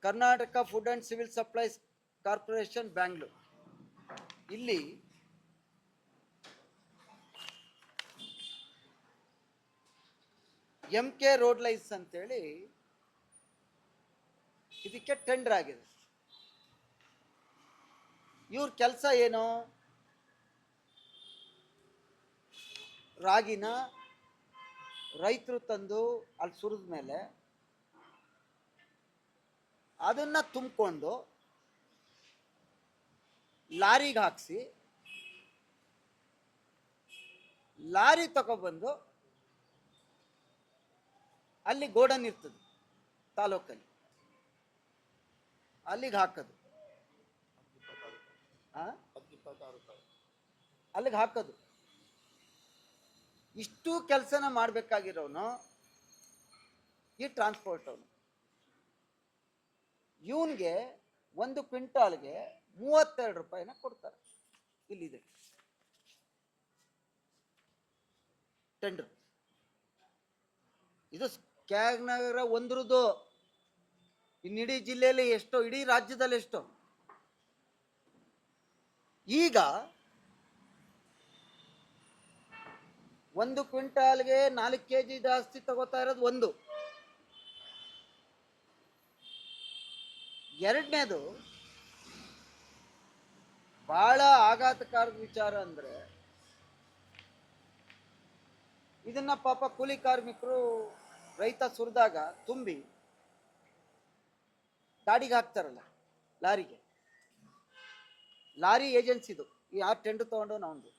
Karnataka food and civil supplies corporation Bangalore. ಇಲ್ಲಿ MK road lines ಅಂತೇಳಿ ಇದಕ್ಕೆ ಟೆಂಡರ್ ಆಗಿದೆ. ಇವ್ರ ಕೆಲಸ ಏನು? ರಾಗಿನ ರೈತರು ತಂದು ಅಲ್ಲಿ ಸುರಿದ ಮೇಲೆ ಅದನ್ನ ತುಂಬಿಕೊಂಡು ಲಾರಿಗೆ ಹಾಕಿಸಿ ಲಾರಿ ತಗೊಬಂದು ಅಲ್ಲಿ ಗೋಡನ್ ಇರ್ತದೆ ತಾಲೂಕಲ್ಲಿ, ಅಲ್ಲಿಗೆ ಹಾಕೋದು, ಅಲ್ಲಿಗೆ ಹಾಕೋದು. ಇಷ್ಟು ಕೆಲಸನ ಮಾಡಬೇಕಾಗಿರೋನು ಈ ಟ್ರಾನ್ಸ್ಪೋರ್ಟ್ ಅವನು. ಇವನ್ಗೆ 1 ಕ್ವಿಂಟಾಲ್ಗೆ 32 ರೂಪಾಯಿನ ಕೊಡ್ತಾರೆ. ಇಲ್ಲಿದೆ ಟೆಂಡರ್. ಇದು ಕ್ಯಾಗ್ನಗರ ಒಂದ್ರದ್ದು. ಇನ್ನಿಡೀ ಜಿಲ್ಲೆಯಲ್ಲಿ ಎಷ್ಟೋ, ಇಡೀ ರಾಜ್ಯದಲ್ಲಿ ಎಷ್ಟೋ. ಈಗ 1 ಕ್ವಿಂಟಾಲ್ಗೆ 4 kg ಜಾಸ್ತಿ ತಗೋತಾ ಇರೋದು ಒಂದು. ಎರಡನೇದು ಬಹಳ ಆಘಾತಕಾರದ ವಿಚಾರ ಅಂದ್ರೆ, ಇದನ್ನ ಪಾಪ ಕೂಲಿ ಕಾರ್ಮಿಕರು ರೈತ ಸುರಿದಾಗ ತುಂಬಿ ಗಾಡಿಗೆ ಹಾಕ್ತಾರಲ್ಲ, ಲಾರಿಗೆ. ಲಾರಿ ಏಜೆನ್ಸಿದು ಯಾರು ಟೆಂಡರ್ ತಗೊಂಡು ನಾವು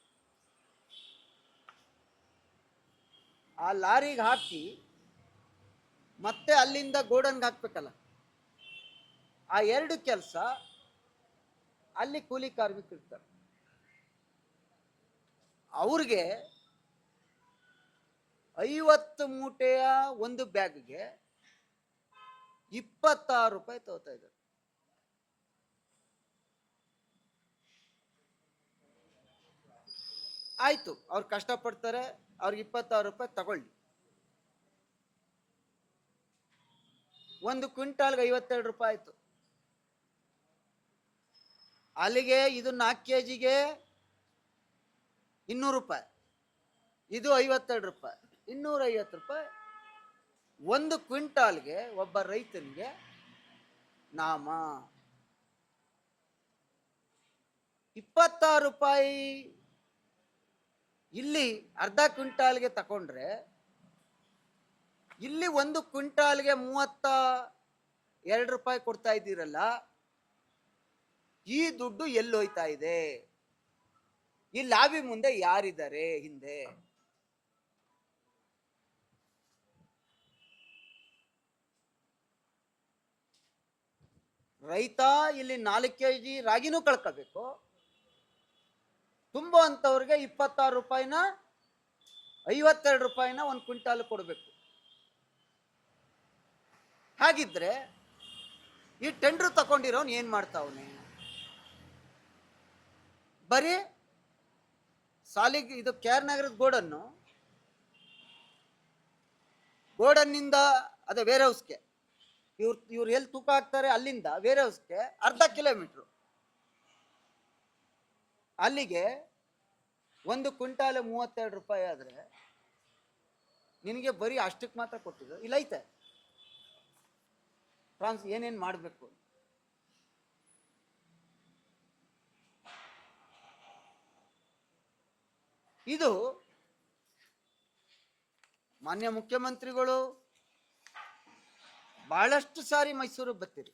ಆ ಲಾರಿಗೆ ಹಾಕಿ ಮತ್ತೆ ಅಲ್ಲಿಂದ ಗೋಡನ್ಗೆ ಹಾಕ್ಬೇಕಲ್ಲ. ಆ ಎರಡು ಕೆಲಸ ಅಲ್ಲಿ ಕೂಲಿ ಕಾರ್ಮಿಕರು ಇರ್ತಾರೆ. ಅವ್ರಿಗೆ 50 ಮೂಟೆಯ ಒಂದು ಬ್ಯಾಗ್ಗೆ 26 ರೂಪಾಯಿ ತಗೋತಾ ಇದ್ದಾರೆ. ಆಯ್ತು, ಅವ್ರು ಕಷ್ಟಪಡ್ತಾರೆ, ಅವ್ರಿಗೆ 26 ರೂಪಾಯಿ ತಗೊಳ್ಳಿ. 1 ಕ್ವಿಂಟಾಲ್ಗೆ 52 ರೂಪಾಯಿ ಆಯ್ತು. ಅಲ್ಲಿಗೆ ಇದು 4 kgಗೆ 200 ರೂಪಾಯಿ, ಇದು 52 ರೂಪಾಯಿ, 250 ರೂಪಾಯಿ. 1 ಕ್ವಿಂಟಾಲ್ಗೆ ಒಬ್ಬ ರೈತನಿಗೆ ನಾಮ 26 ರೂಪಾಯಿ. ಇಲ್ಲಿ ಅರ್ಧ ಕ್ವಿಂಟಾಲ್ಗೆ ತಕೊಂಡ್ರೆ ಇಲ್ಲಿ 1 ಕ್ವಿಂಟಾಲ್ಗೆ 32 ರೂಪಾಯಿ ಕೊಡ್ತಾ ಇದ್ದೀರಲ್ಲ, ಈ ದುಡ್ಡು ಎಲ್ಲೋಯ್ತಾ ಇದೆ? ಈ ಲಾಬಿ ಮುಂದೆ ಯಾರಿದ್ದಾರೆ ಹಿಂದೆ? ರೈತ ಇಲ್ಲಿ 4 kg ರಾಗಿನೂ ಕಳ್ಕೋಬೇಕು, ತುಂಬೋ ಅಂತವ್ರಿಗೆ 26 ರೂಪಾಯಿನ 52 ರೂಪಾಯಿನ 1 ಕ್ವಿಂಟಾಲ್ ಕೊಡಬೇಕು. ಹಾಗಿದ್ರೆ ಈ ಟೆಂಡರ್ ತಗೊಂಡಿರೋನು ಏನ್ ಮಾಡ್ತಾವನೆ? ಬರೀ ಸಾಲಿಗೆ ಇದು KR ನಗರದ ಗೋಡನ್ನಿಂದ ಅದೇ ವೇರ್ ಹೌಸ್ಗೆ ಇವ್ರು ಎಲ್ಲಿ ತೂಕ ಹಾಕ್ತಾರೆ ಅಲ್ಲಿಂದ ವೇರ್ ಹೌಸ್ಗೆ ಅರ್ಧ ಕಿಲೋಮೀಟರ್. ಅಲ್ಲಿಗೆ 1 ಕ್ವಿಂಟಾಲ್ 32 ರೂಪಾಯಿ ಆದ್ರೆ ನಿನಗೆ ಬರೀ ಅಷ್ಟಕ್ಕೆ ಮಾತ್ರ ಕೊಟ್ಟಿದ್ದು. ಇಲ್ಲ ಐತೆ ಏನೇನ್ ಮಾಡಬೇಕು. ಇದು ಮಾನ್ಯ ಮುಖ್ಯಮಂತ್ರಿಗಳು ಬಹಳಷ್ಟು ಸಾರಿ ಮೈಸೂರಿಗೆ ಬರ್ತೀರಿ,